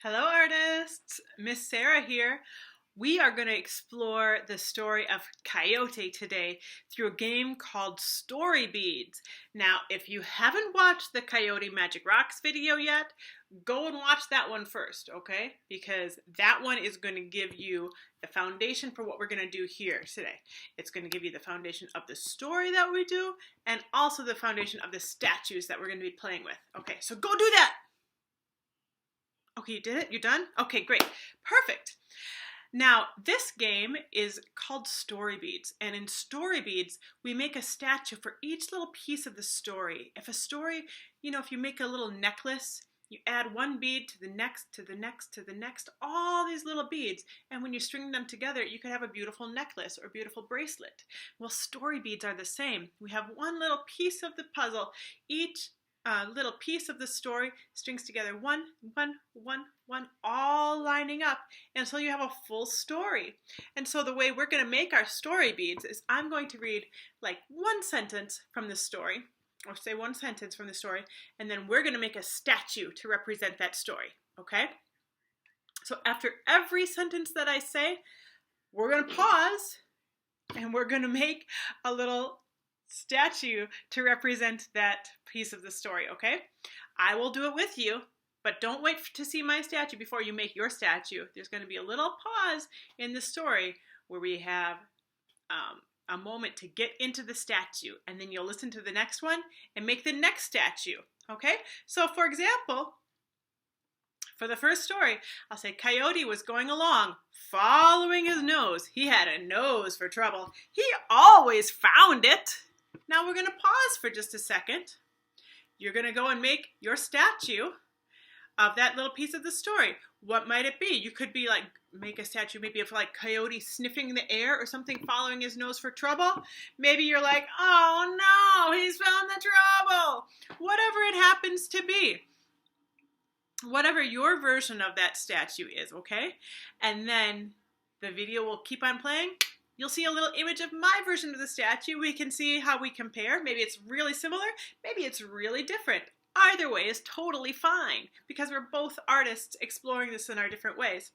Hello, artists. Miss Sarah here. We are going to explore the story of Coyote today through a game called Story Beads. Now, if you haven't watched the Coyote Magic Rocks video yet, go and watch that one first, okay? Because that one is going to give you the foundation for what we're going to do here today. It's going to give you the foundation of the story that we do and also the foundation of the statues that we're going to be playing with. Okay, so go do that. Okay, you did it? You're done? Okay, great. Perfect. Now, this game is called Story Beads, and in Story Beads, we make a statue for each little piece of the story. If a story, if you make a little necklace, you add one bead to the next, to the next, to the next, all these little beads, and when you string them together, you could have a beautiful necklace or beautiful bracelet. Well, story beads are the same. We have one little piece of the puzzle. Each little piece of the story strings together one, all lining up until you have a full story. And so the way we're going to make our story beads is I'm going to read like one sentence from the story, or say one sentence from the story, and then we're going to make a statue to represent that story, okay? So after every sentence that I say, we're going to pause and we're going to make a little statue to represent that piece of the story, okay? I will do it with you, but don't wait to see my statue before you make your statue. There's going to be a little pause in the story where we have a moment to get into the statue, and then you'll listen to the next one and make the next statue, okay? So for example, for the first story, I'll say Coyote was going along, following his nose. He had a nose for trouble. He always found it. Now we're going to pause for just a second. You're going to go and make your statue of that little piece of the story. What might it be? You could be like, make a statue maybe of like Coyote sniffing the air or something, following his nose for trouble. Maybe you're like, oh no, he's found the trouble. Whatever it happens to be. Whatever your version of that statue is, okay? And then the video will keep on playing. You'll see a little image of my version of the statue. We can see how we compare. Maybe it's really similar. Maybe it's really different. Either way is totally fine because we're both artists exploring this in our different ways.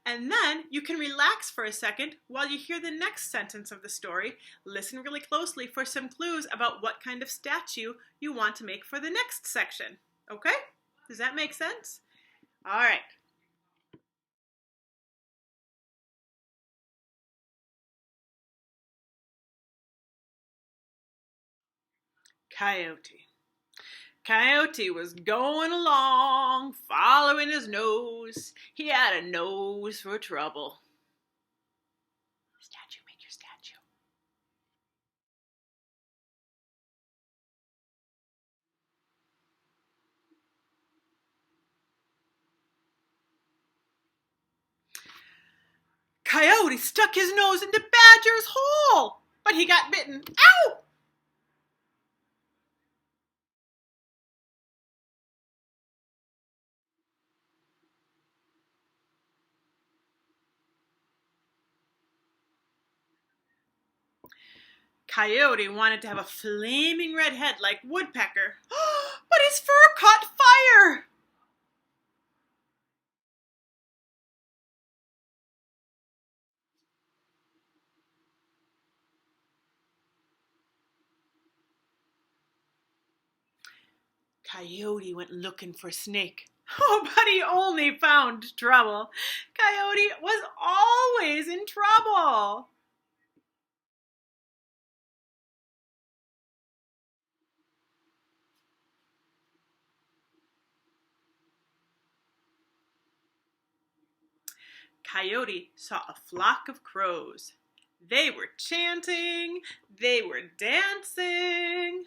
And then you can relax for a second while you hear the next sentence of the story. Listen really closely for some clues about what kind of statue you want to make for the next section. Okay? Does that make sense? All right. Coyote. Coyote was going along, following his nose. He had a nose for trouble. Statue, make your statue. Coyote stuck his nose into Badger's hole, but he got bitten. Ow! Coyote wanted to have a flaming red head like Woodpecker, but his fur caught fire. Coyote went looking for Snake. Oh, but he only found trouble. Coyote was always in trouble. Coyote saw a flock of crows. They were chanting, they were dancing.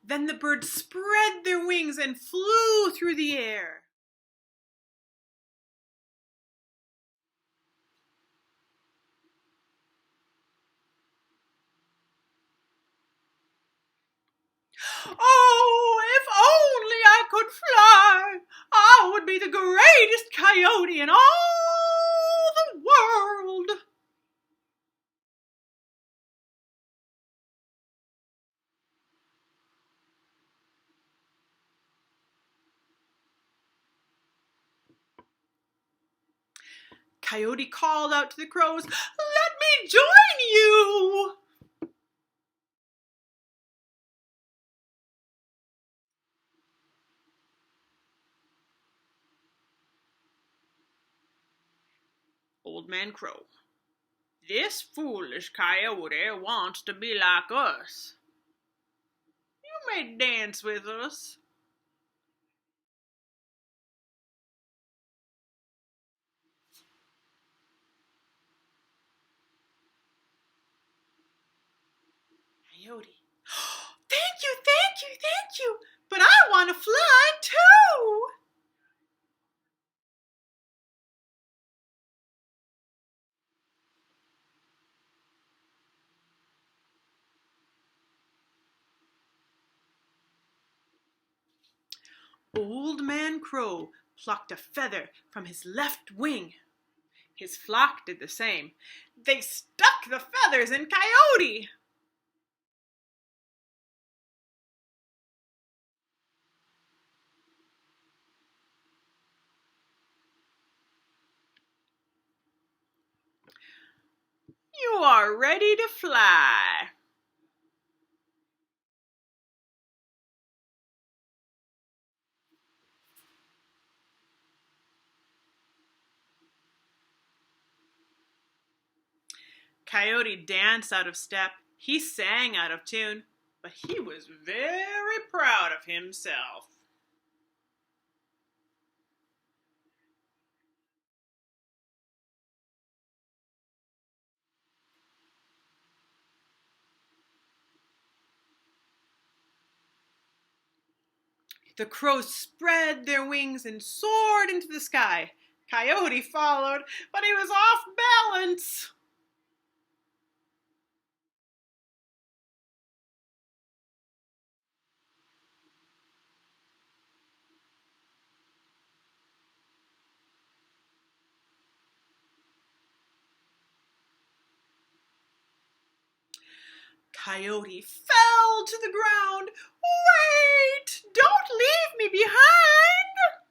Then the birds spread their wings and flew through the air. Oh, if only I could fly, I would be the greatest coyote in all the world. Coyote called out to the crows, "Let me join you!" Old Man Crow: "This foolish coyote wants to be like us. You may dance with us." Coyote: "Thank you, thank you, thank you, but I want to fly too." Old Man Crow plucked a feather from his left wing. His flock did the same. They stuck the feathers in Coyote. You are ready to fly. Coyote danced out of step. He sang out of tune, but he was very proud of himself. The crows spread their wings and soared into the sky. Coyote followed, but he was off balance. Coyote fell to the ground. "Wait! Don't leave me behind!"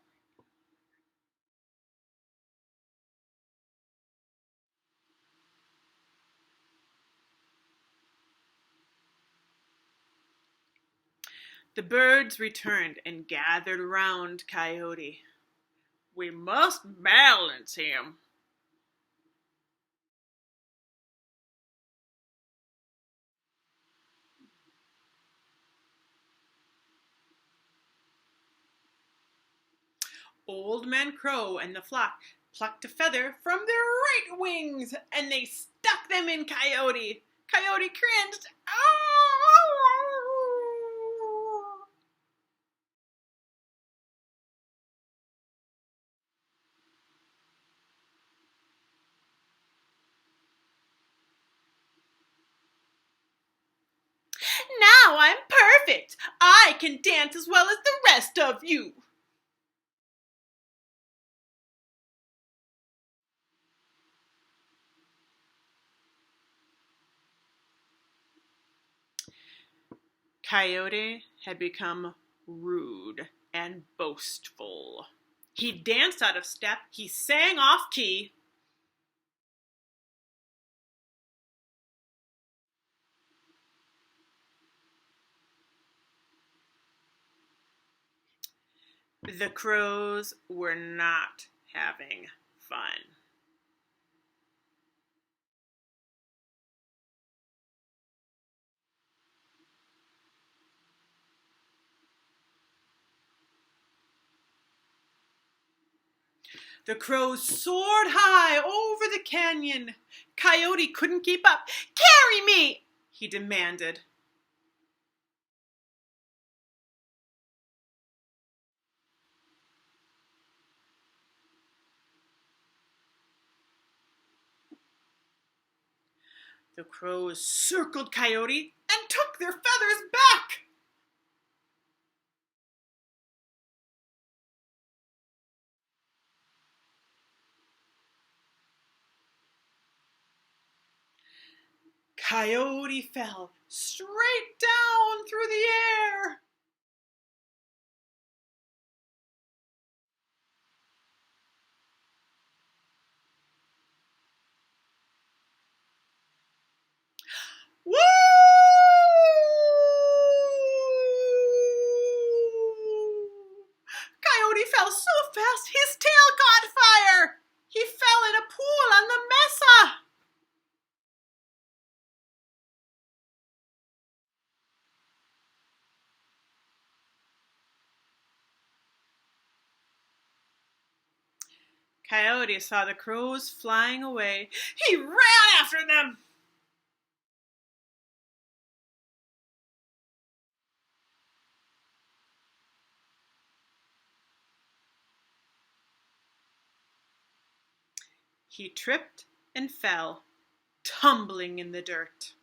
The birds returned and gathered around Coyote. "We must balance him." Old Man Crow and the flock plucked a feather from their right wings and they stuck them in Coyote. Coyote cringed. "Oh!" "Now I'm perfect. I can dance as well as the rest of you." Coyote had become rude and boastful. He danced out of step. He sang off key. The crows were not having fun. The crows soared high over the canyon. Coyote couldn't keep up. "Carry me!" he demanded. The crows circled Coyote and took their feathers back. Coyote fell straight down through the air. Coyote saw the crows flying away. He ran after them. He tripped and fell, tumbling in the dirt.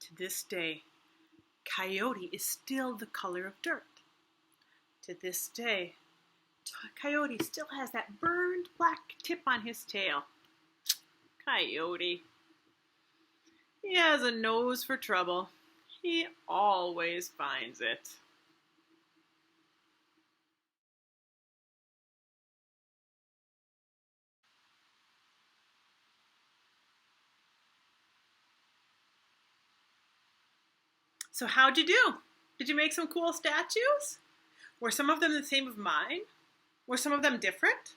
To this day, Coyote is still the color of dirt. To this day, Coyote still has that burned black tip on his tail. Coyote. He has a nose for trouble. He always finds it. So how'd you do? Did you make some cool statues? Were some of them the same as mine? Were some of them different?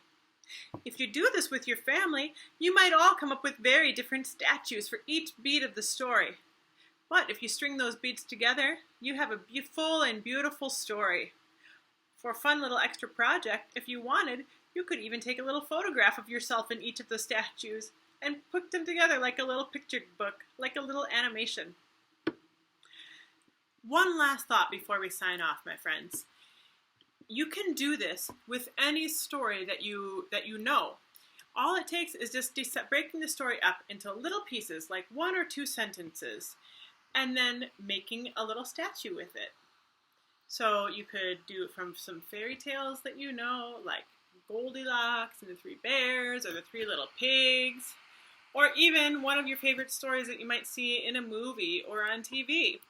If you do this with your family, you might all come up with very different statues for each beat of the story. But if you string those beats together, you have a full and beautiful story. For a fun little extra project, if you wanted, you could even take a little photograph of yourself in each of the statues and put them together like a little picture book, like a little animation. One last thought before we sign off, my friends. You can do this with any story that you know. All it takes is just breaking the story up into little pieces, like 1 or 2 sentences, and then making a little statue with it. So you could do it from some fairy tales that you know, like Goldilocks and the 3 Bears, or the 3 Little Pigs, or even one of your favorite stories that you might see in a movie or on TV.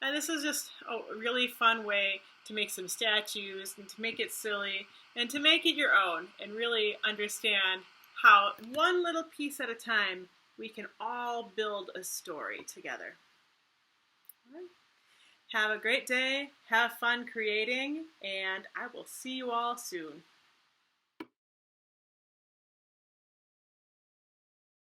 And this is just a really fun way to make some statues and to make it silly and to make it your own and really understand how one little piece at a time we can all build a story together. Have a great day, have fun creating, and I will see you all soon.